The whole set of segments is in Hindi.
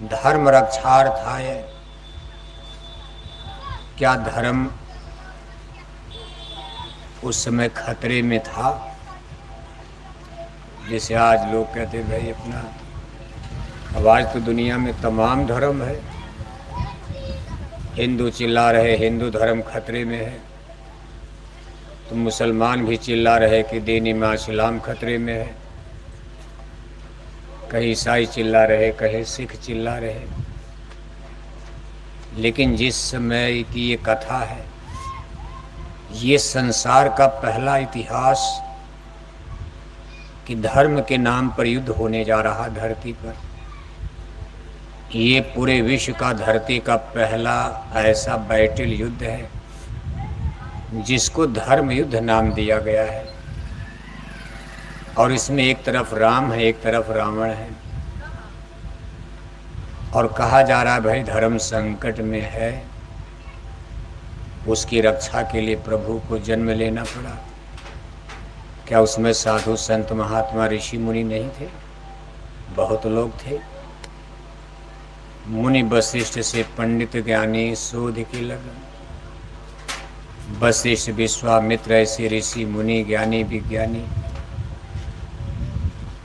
धर्म रक्षार्थाय। क्या धर्म उस समय खतरे में था? जैसे आज लोग कहते भाई अपना, अब आज तो दुनिया में तमाम धर्म है। हिंदू चिल्ला रहे हिंदू धर्म खतरे में है, तो मुसलमान भी चिल्ला रहे कि दीन ईमान इस्लाम खतरे में है। कहीं ईसाई चिल्ला रहे, कहीं सिख चिल्ला रहे। लेकिन जिस समय की ये कथा है, ये संसार का पहला इतिहास कि धर्म के नाम पर युद्ध होने जा रहा धरती पर। ये पूरे विश्व का धरती का पहला ऐसा बैटल युद्ध है जिसको धर्म युद्ध नाम दिया गया है। और इसमें एक तरफ राम है, एक तरफ रावण है। और कहा जा रहा है भाई धर्म संकट में है, उसकी रक्षा के लिए प्रभु को जन्म लेना पड़ा। क्या उसमें साधु संत महात्मा ऋषि मुनि नहीं थे? बहुत लोग थे। मुनि वशिष्ठ से पंडित ज्ञानी शोध की लगन। वशिष्ठ विश्वामित्र ऐसे ऋषि मुनि ज्ञानी विज्ञानी।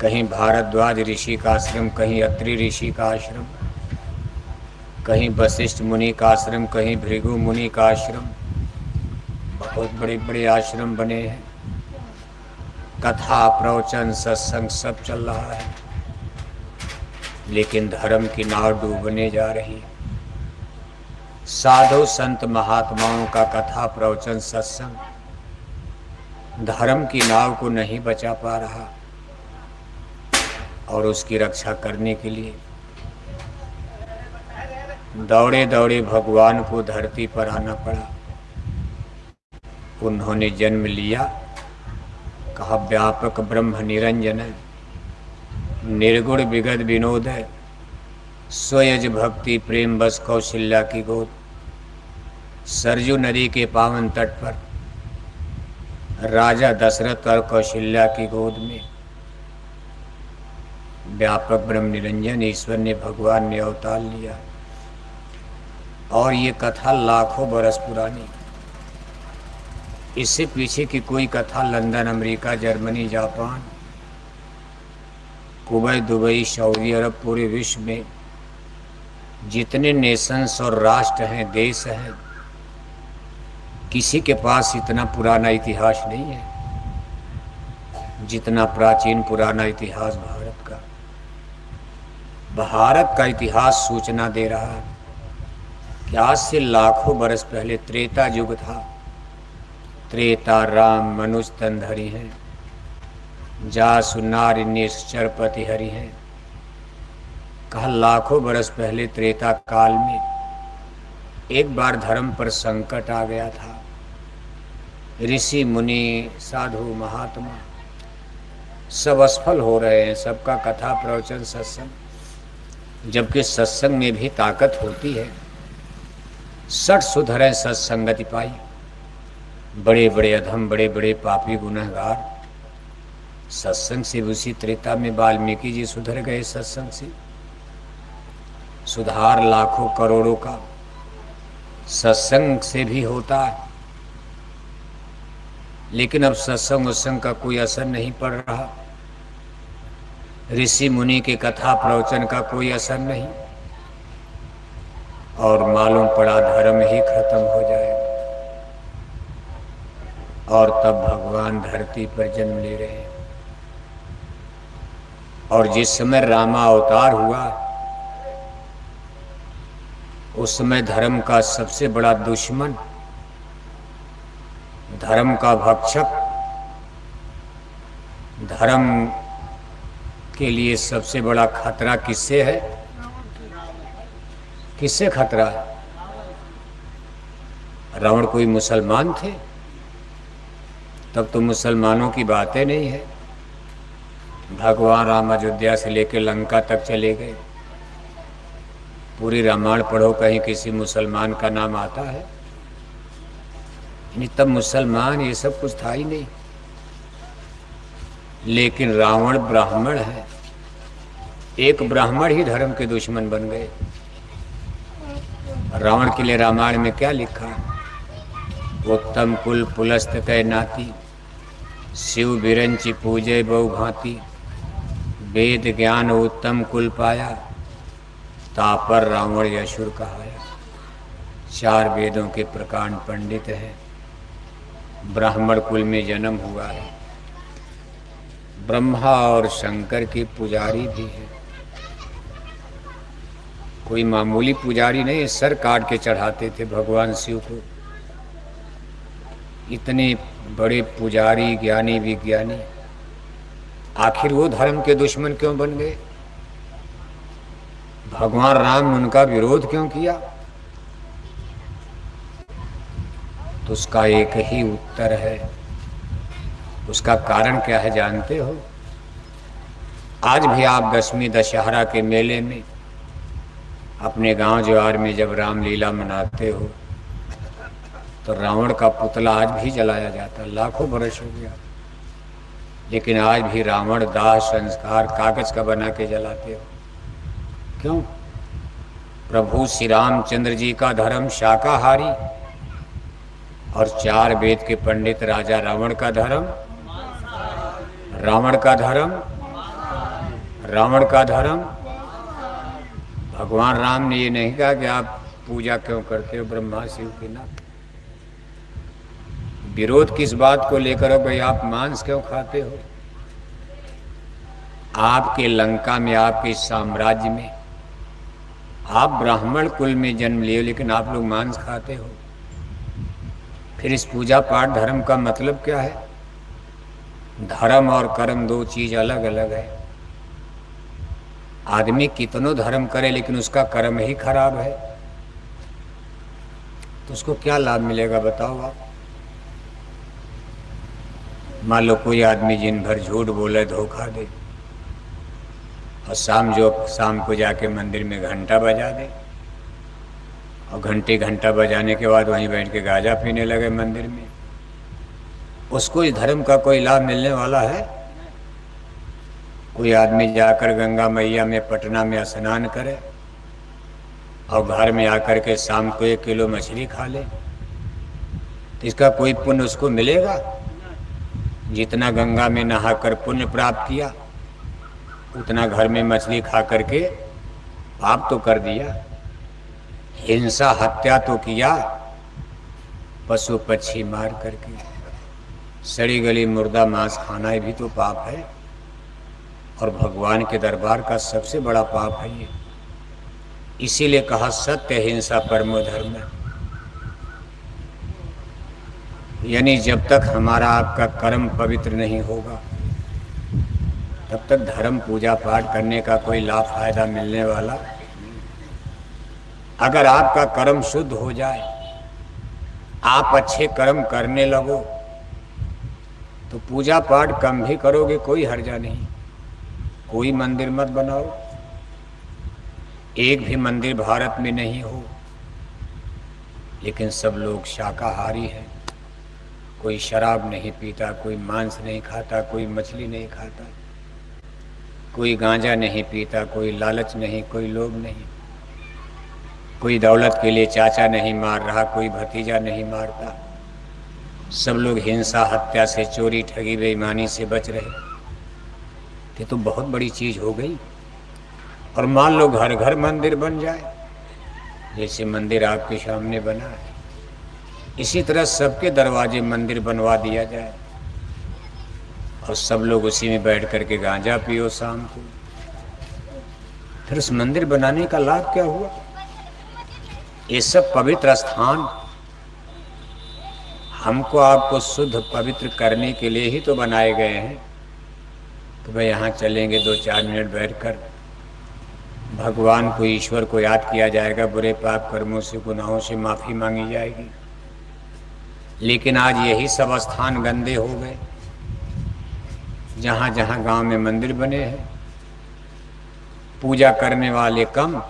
कहीं भारद्वाज ऋषि का आश्रम, कहीं अत्रि ऋषि का आश्रम, कहीं वशिष्ठ मुनि का आश्रम, कहीं भृगु मुनि का आश्रम। बहुत बड़े बड़े आश्रम बने हैं। कथा प्रवचन सत्संग सब चल रहा है, लेकिन धर्म की नाव डूबने जा रही है। साधु संत महात्माओं का कथा प्रवचन सत्संग धर्म की नाव को नहीं बचा पा रहा, और उसकी रक्षा करने के लिए दौड़े दौड़े भगवान को धरती पर आना पड़ा। उन्होंने जन्म लिया, कहा व्यापक ब्रह्म निरंजन है, निर्गुण विगत विनोद है, स्वयज भक्ति प्रेम बस कौशल्या की गोद। सरजू नदी के पावन तट पर राजा दशरथ और कौशल्या की गोद में व्यापक ब्रह्म निरंजन ईश्वर ने, भगवान ने अवतार लिया। और ये कथा लाखों बरस पुरानी। इससे पीछे की कोई कथा London, America, Germany, Japan, Kuwait, Dubai, Saudi Arabia, पूरे विश्व में जितने नेशंस और राष्ट्र हैं, देश हैं, किसी के पास इतना पुराना इतिहास नहीं है जितना प्राचीन पुराना इतिहास भारत का। भारत का इतिहास सूचना दे रहा है कि आज से लाखों बरस पहले त्रेता युग था। त्रेता राम मनुष्य तनधरी हैं, जासु नारी निश्चर पति हरि हैं। कहा लाखों बरस पहले त्रेता काल में एक बार धर्म पर संकट आ गया था। ऋषि मुनि साधु महात्मा सब असफल हो रहे हैं, सबका कथा प्रवचन सत्संग, जबकि सत्संग में भी ताकत होती है। 60 सुधरे सत्संगति पाई। बड़े बड़े अधम, बड़े बड़े पापी गुनहगार सत्संग से उसी त्रेता में वाल्मीकि जी सुधर गए। सत्संग से सुधार लाखों करोड़ों का सत्संग से भी होता है, लेकिन अब सत्संग उत्संग का कोई असर नहीं पड़ रहा। ऋषि मुनि के कथा प्रवचन का कोई असर नहीं, और मालूम पड़ा धर्म ही खत्म हो जाएगा। और तब भगवान धरती पर जन्म ले रहे हैं। और जिस समय रामा अवतार हुआ, उस समय धर्म का सबसे बड़ा दुश्मन, धर्म का भक्षक, धर्म के लिए सबसे बड़ा खतरा किससे है? किससे खतरा है? रावण कोई मुसलमान थे? तब तो मुसलमानों की बातें नहीं है। भगवान राम अयोध्या से लेकर लंका तक चले गए। पूरी रामायण पढ़ो, कहीं किसी मुसलमान का नाम आता है? तब मुसलमान ये सब कुछ था ही नहीं। लेकिन रावण ब्राह्मण है, एक ब्राह्मण ही धर्म के दुश्मन बन गए। रावण के लिए रामायण में क्या लिखा? उत्तम कुल पुलस्त तय नाती, शिव बिरंचि पूजे बहु भांति, वेद ज्ञान उत्तम कुल पाया, तापर रावण यशुर कहाया। 4 वेदों के प्रकांड पंडित हैं, ब्राह्मण कुल में जन्म हुआ है, ब्रह्मा और शंकर के पुजारी भी हैं। कोई मामूली पुजारी नहीं, सर काट के चढ़ाते थे भगवान शिव को। इतने बड़े पुजारी, ज्ञानी विज्ञानी, आखिर वो धर्म के दुश्मन क्यों बन गए? भगवान राम ने उनका विरोध क्यों किया? तो उसका एक ही उत्तर है। उसका कारण क्या है जानते हो? आज भी आप दशमी दशहरा के मेले में अपने गांव ज्वार में जब रामलीला मनाते हो तो रावण का पुतला आज भी जलाया जाता। लाखों वर्ष हो गया, लेकिन आज भी रावण दाह संस्कार कागज का बना के जलाते हो। क्यों? प्रभु श्री रामचंद्र जी का धर्म शाकाहारी और 4 वेद के पंडित राजा रावण का धर्म, रावण का धर्म, रावण का धर्म। भगवान राम ने ये नहीं कहा कि आप पूजा क्यों करते हो ब्रह्मा शिव की ना। विरोध किस बात को लेकर हो भाई? आप मांस क्यों खाते हो? आपके लंका में, आपके साम्राज्य में आप ब्राह्मण कुल में जन्म लिए, लेकिन आप लोग मांस खाते हो। फिर इस पूजा पाठ धर्म का मतलब क्या है? धर्म और कर्म 2 चीज अलग अलग है। आदमी कितनों धर्म करे लेकिन उसका कर्म ही खराब है तो उसको क्या लाभ मिलेगा बताओ आप? मान लो कोई आदमी दिन भर झूठ बोले, धोखा दे, और शाम को जाके मंदिर में घंटा बजा दे, और घंटा बजाने के बाद वहीं बैठ के गांजा पीने लगे मंदिर में, उसको इस धर्म का कोई लाभ मिलने वाला है? कोई आदमी जाकर गंगा मैया में पटना में स्नान करे और घर में आकर के शाम को 1 किलो मछली खा ले, तो इसका कोई पुण्य उसको मिलेगा? जितना गंगा में नहाकर पुण्य प्राप्त किया उतना घर में मछली खा करके पाप तो कर दिया। हिंसा हत्या तो किया, पशु पक्षी मार करके, सड़ी गली मुर्दा मांस खाना भी तो पाप है, और भगवान के दरबार का सबसे बड़ा पाप है ये। इसीलिए कहा सत्य हिंसा परमो धर्म। यानी जब तक हमारा आपका कर्म पवित्र नहीं होगा तब तक धर्म पूजा पाठ करने का कोई लाभ फायदा मिलने वाला। अगर आपका कर्म शुद्ध हो जाए, आप अच्छे कर्म करने लगो, तो पूजा पाठ कम भी करोगे, कोई हर्जा नहीं। कोई मंदिर मत बनाओ, एक भी मंदिर भारत में नहीं हो, लेकिन सब लोग शाकाहारी हैं। कोई शराब नहीं पीता, कोई मांस नहीं खाता, कोई मछली नहीं खाता, कोई गांजा नहीं पीता, कोई लालच नहीं, कोई लोभ नहीं, कोई दौलत के लिए चाचा नहीं मार रहा, कोई भतीजा नहीं मारता। सब लोग हिंसा हत्या से, चोरी ठगी बेईमानी से बच रहे। ये तो बहुत बड़ी चीज हो गई। और मान लो घर घर मंदिर बन जाए, जैसे मंदिर आपके सामने बना है, इसी तरह सबके दरवाजे मंदिर बनवा दिया जाए और सब लोग उसी में बैठ करके गांजा पियो शाम को। फिर उस मंदिर बनाने का लाभ क्या हुआ? ये सब पवित्र स्थान हमको आपको शुद्ध पवित्र करने के लिए ही तो बनाए गए हैं। तो भाई यहाँ चलेंगे 2-4 मिनट बैठकर भगवान को, ईश्वर को याद किया जाएगा, बुरे पाप कर्मों से, गुनाहों से माफ़ी मांगी जाएगी। लेकिन आज यही सब स्थान गंदे हो गए। जहाँ जहाँ गांव में मंदिर बने हैं, पूजा करने वाले कम,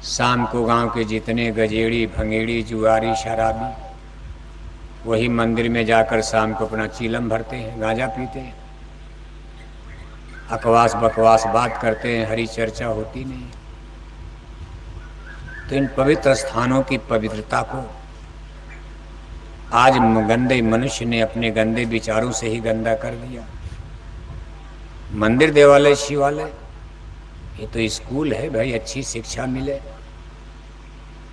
शाम को गांव के जितने गजेड़ी भंगेड़ी जुआरी शराबी वही मंदिर में जाकर शाम को अपना चीलम भरते हैं, गांजा पीते हैं। अकवास बकवास बात करते हैं, हरी चर्चा होती नहीं। तो इन पवित्र स्थानों की पवित्रता को आज गंदे मनुष्य ने अपने गंदे विचारों से ही गंदा कर दिया। मंदिर, देवालय, शिवालय ये तो स्कूल है भाई, अच्छी शिक्षा मिले।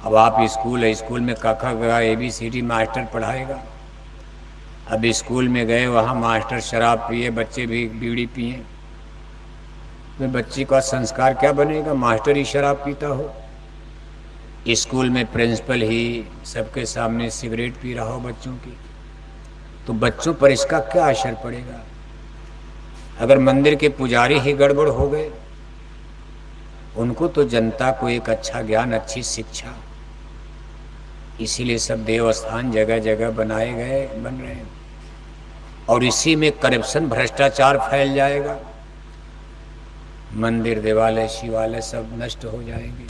अब आप स्कूल है, स्कूल में क ख ग ABCD मास्टर पढ़ाएगा। अब स्कूल में गए, वहाँ मास्टर शराब पिए, बच्चे भी बीड़ी पिए, तो बच्चे का संस्कार क्या बनेगा? मास्टर ही शराब पीता हो, स्कूल में प्रिंसिपल ही सबके सामने सिगरेट पी रहा हो बच्चों की, तो बच्चों पर इसका क्या असर पड़ेगा? अगर मंदिर के पुजारी ही गड़बड़ हो गए, उनको तो जनता को एक अच्छा ज्ञान, अच्छी शिक्षा, इसीलिए सब देवस्थान जगह जगह बनाए गए, बन रहे हैं। और इसी में करप्शन, भ्रष्टाचार फैल जाएगा, मंदिर, देवालय, शिवालय सब नष्ट हो जाएंगे।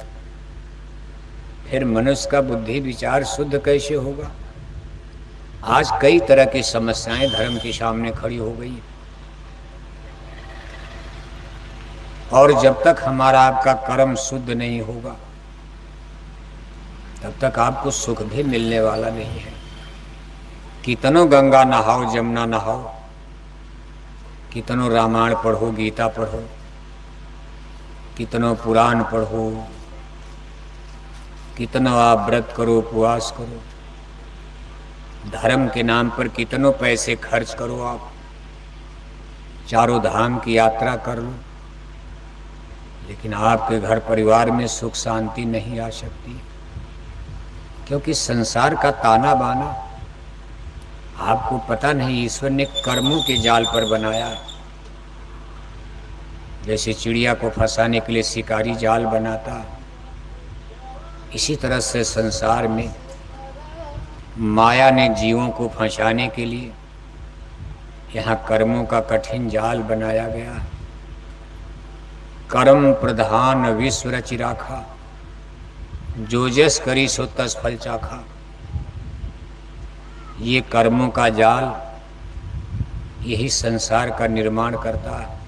फिर मनुष्य का बुद्धि विचार शुद्ध कैसे होगा? आज कई तरह की समस्याएं धर्म के सामने खड़ी हो गई, और जब तक हमारा आपका कर्म शुद्ध नहीं होगा, तब तक आपको सुख भी मिलने वाला नहीं है। कितनों गंगा नहाओ, जमुना नहाओ, कितनों रामायण पढ़ो, गीता पढ़ो, कितनों पुराण पढ़ो, कितनों आप व्रत करो, उपवास करो, धर्म के नाम पर कितनों पैसे खर्च करो, आप चारों धाम की यात्रा कर लो, लेकिन आपके घर परिवार में सुख शांति नहीं आ सकती, क्योंकि संसार का ताना बाना आपको पता नहीं, ईश्वर ने कर्मों के जाल पर बनाया। जैसे चिड़िया को फंसाने के लिए शिकारी जाल बनाता, इसी तरह से संसार में माया ने जीवों को फंसाने के लिए यहाँ कर्मों का कठिन जाल बनाया गया। कर्म प्रधान विश्व रचि राखा, जो जस करी सो तस फल चाखा। ये कर्मों का जाल, यही संसार का निर्माण करता है।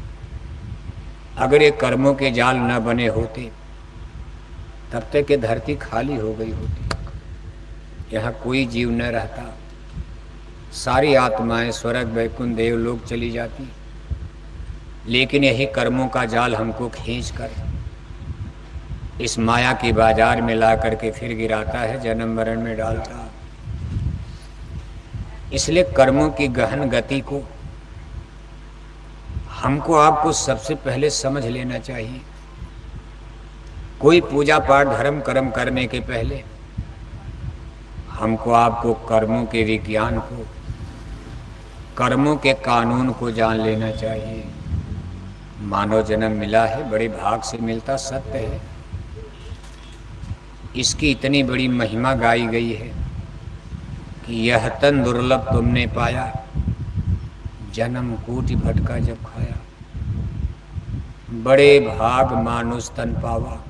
अगर ये कर्मों के जाल न बने होते, तब तक ये धरती खाली हो गई होती, यहाँ कोई जीव न रहता, सारी आत्माएं स्वर्ग वैकुंठ देवलोक चली जाती। लेकिन यही कर्मों का जाल हमको खींचकर इस माया के बाजार में ला करके फिर गिराता है, जन्म मरण में डालता। इसलिए कर्मों की गहन गति को हमको आपको सबसे पहले समझ लेना चाहिए। कोई पूजा पाठ धर्म कर्म करने के पहले हमको आपको कर्मों के विज्ञान को, कर्मों के कानून को जान लेना चाहिए। मानव जन्म मिला है, बड़े भाग से मिलता सत्य है। इसकी इतनी बड़ी महिमा गाई गई है कि यह तन दुर्लभ तुमने पाया, जन्म कोटि भटका जब खाया। बड़े भाग मानुष तन पावा,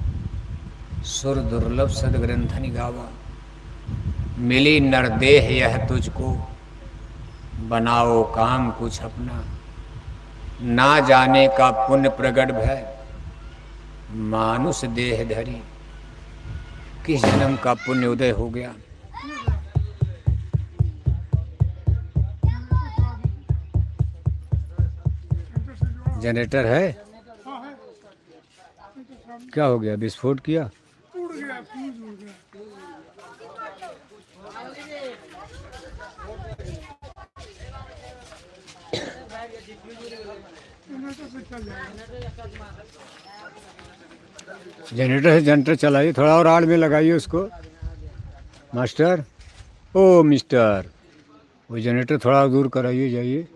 सुर दुर्लभ सदग्रंथनि गावा। मिली नरदेह यह तुझको, बनाओ काम कुछ अपना। ना जाने का पुण्य प्रगट भय, मानुष देह धरी। किस जन्म का पुण्य उदय हो गया। जनरेटर है? क्या हो गया, विस्फोट किया? जनरेटर है, जनरेटर चलाइए, थोड़ा और आड़ में लगाइए उसको मास्टर। ओ मिस्टर, वो जनरेटर थोड़ा दूर कराइए, जाइए।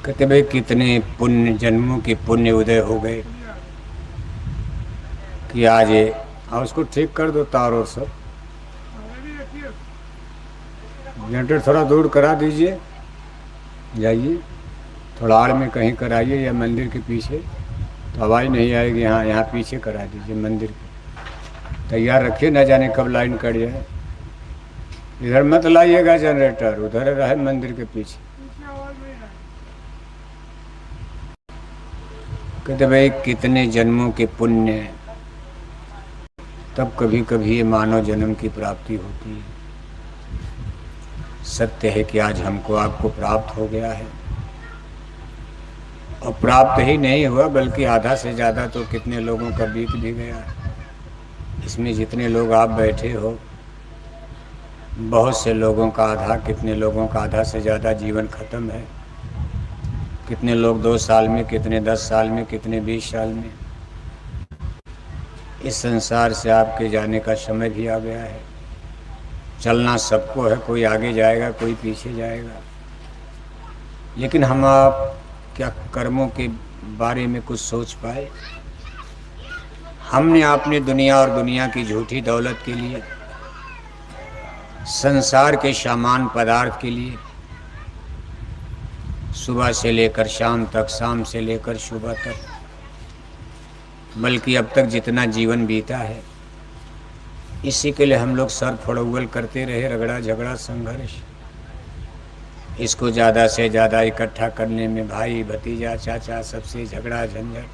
कहते भाई कितने पुण्य जन्मों के पुण्य उदय हो गए कि आज ये। हाँ, उसको ठीक कर दो तार और सब। जनरेटर थोड़ा दूर करा दीजिए, जाइए थोड़ा आड़ में कहीं कराइए या मंदिर के पीछे, तो आवाज़ नहीं आएगी। हाँ, यहाँ पीछे करा दीजिए मंदिर के। तैयार रखिए, न जाने कब लाइन कट जाए। इधर मत लाइएगा जनरेटर, उधर रहे मंदिर के पीछे। कहते भाई कितने जन्मों के पुण्य हैं, तब कभी कभी ये मानव जन्म की प्राप्ति होती है। सत्य है कि आज हमको आपको प्राप्त हो गया है, और प्राप्त ही नहीं हुआ बल्कि आधा से ज़्यादा तो कितने लोगों का बीत भी गया है। इसमें जितने लोग आप बैठे हो, बहुत से लोगों का आधा, कितने लोगों का आधा से ज़्यादा जीवन खत्म है। कितने लोग 2 साल में, कितने 10 साल में, कितने 20 साल में। इस संसार से आपके जाने का समय भी आ गया है। चलना सबको है, कोई आगे जाएगा, कोई पीछे जाएगा। लेकिन हम आप क्या कर्मों के बारे में कुछ सोच पाए? हमने अपनी दुनिया और दुनिया की झूठी दौलत के लिए, संसार के सामान पदार्थ के लिए, सुबह से लेकर शाम तक, शाम से लेकर सुबह तक, बल्कि अब तक जितना जीवन बीता है, इसी के लिए हम लोग सर फड़ौल करते रहे, रगड़ा झगड़ा संघर्ष। इसको ज़्यादा से ज़्यादा इकट्ठा करने में भाई भतीजा चाचा सबसे झगड़ा झंझट,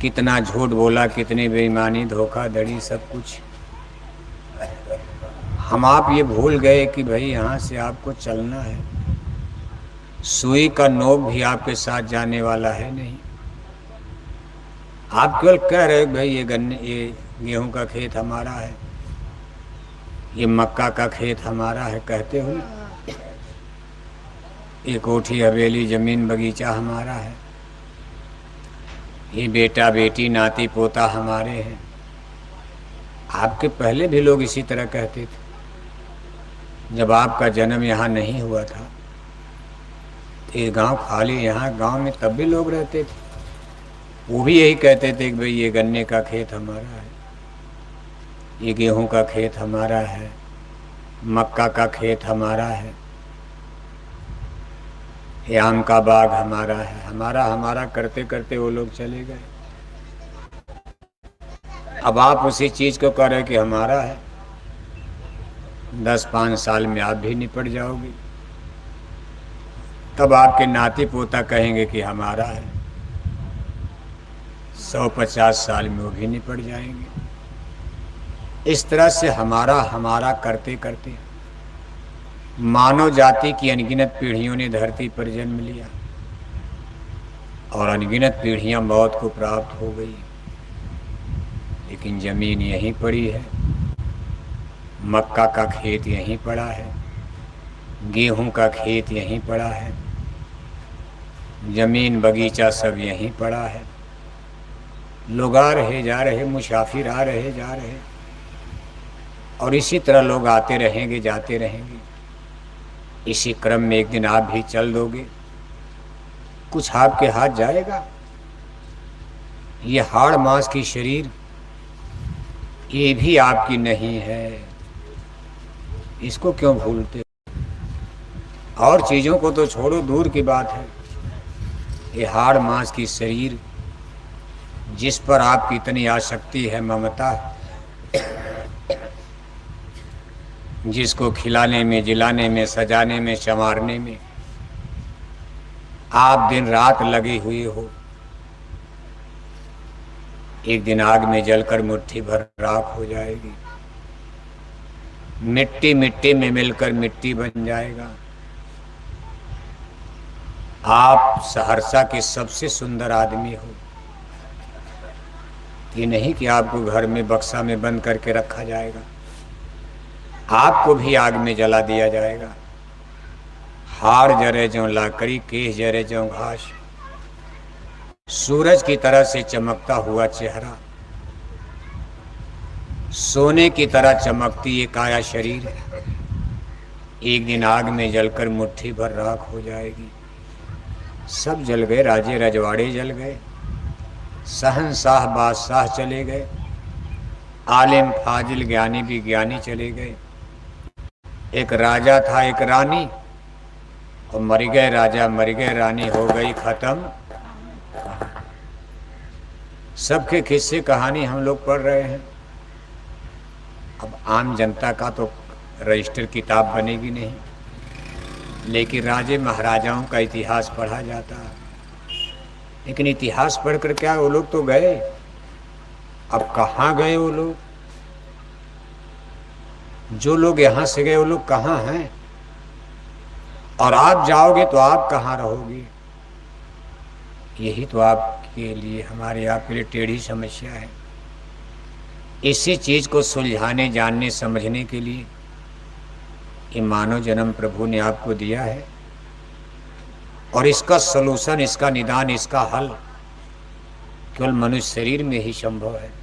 कितना झूठ बोला, कितनी बेईमानी धोखाधड़ी, सब कुछ। हम आप ये भूल गए कि भाई यहाँ से आपको चलना है। सुई का नोक भी आपके साथ जाने वाला है नहीं। आप केवल कह रहे भाई ये गेहूं का खेत हमारा है, ये मक्का का खेत हमारा है, कहते हो ना। ये कोठी हवेली जमीन बगीचा हमारा है, ये बेटा बेटी नाती पोता हमारे हैं। आपके पहले भी लोग इसी तरह कहते थे। जब आपका जन्म यहाँ नहीं हुआ था, ये गांव खाली, यहाँ गांव में तब भी लोग रहते थे, वो भी यही कहते थे कि भाई ये गन्ने का खेत हमारा है, ये गेहूं का खेत हमारा है, मक्का का खेत हमारा है, ये आम का बाग हमारा है। हमारा हमारा करते करते वो लोग चले गए। अब आप उसी चीज को कह रहे कि हमारा है। 10-5 साल में आप भी निपट जाओगे, तब आपके नाती पोता कहेंगे कि हमारा है। 100-50 साल में वो भी निपट जाएंगे। इस तरह से हमारा हमारा करते करते मानव जाति की अनगिनत पीढ़ियों ने धरती पर जन्म लिया, और अनगिनत पीढ़ियां मौत को प्राप्त हो गई। लेकिन जमीन यहीं पड़ी है, मक्का का खेत यहीं पड़ा है, गेहूं का खेत यहीं पड़ा है, जमीन बगीचा सब यहीं पड़ा है। लोग आ रहे जा रहे, मुसाफिर आ रहे जा रहे, और इसी तरह लोग आते रहेंगे जाते रहेंगे। इसी क्रम में एक दिन आप भी चल दोगे, कुछ आपके हाथ जाएगा। ये हाड़ मांस की शरीर, ये भी आपकी नहीं है, इसको क्यों भूलते? और चीज़ों को तो छोड़ो, दूर की बात है। ये हाड़ मांस की शरीर जिस पर आपकी इतनी आसक्ति है, ममता, जिसको खिलाने में, जिलाने में, सजाने में, संवारने में आप दिन रात लगे हुए हो, एक दिन आग में जलकर मुट्ठी भर राख हो जाएगी। मिट्टी मिट्टी में मिलकर मिट्टी बन जाएगा। आप सहरसा के सबसे सुंदर आदमी हो, ये नहीं कि आपको घर में बक्सा में बंद करके रखा जाएगा, आपको भी आग में जला दिया जाएगा। हाड़ जरे जो लाकड़ी, केश जरे जो घास, सूरज की तरह से चमकता हुआ चेहरा, सोने की तरह चमकती ये काया शरीर, एक दिन आग में जलकर मुट्ठी भर राख हो जाएगी। सब जल गए, राजे रजवाड़े जल गए, शहंशाह बादशाह चले गए, आलिम फाजिल ज्ञानी भी ज्ञानी चले गए। एक राजा था, एक रानी, और मर गए राजा, मर गए रानी, हो गई खत्म। सबके किस्से कहानी हम लोग पढ़ रहे हैं। अब आम जनता का तो रजिस्टर किताब बनेगी नहीं, लेकिन राजे महाराजाओं का इतिहास पढ़ा जाता है। लेकिन इतिहास पढ़कर क्या, वो लोग तो गए, अब कहाँ गए वो लोग? जो लोग यहां से गए वो लोग कहाँ हैं? और आप जाओगे तो आप कहाँ रहोगे? यही तो आपके लिए, हमारे आपके लिए टेढ़ी समस्या है। इसी चीज को सुलझाने, जानने, समझने के लिए ये मानव जन्म प्रभु ने आपको दिया है, और इसका सलूशन, इसका निदान, इसका हल केवल मनुष्य शरीर में ही संभव है।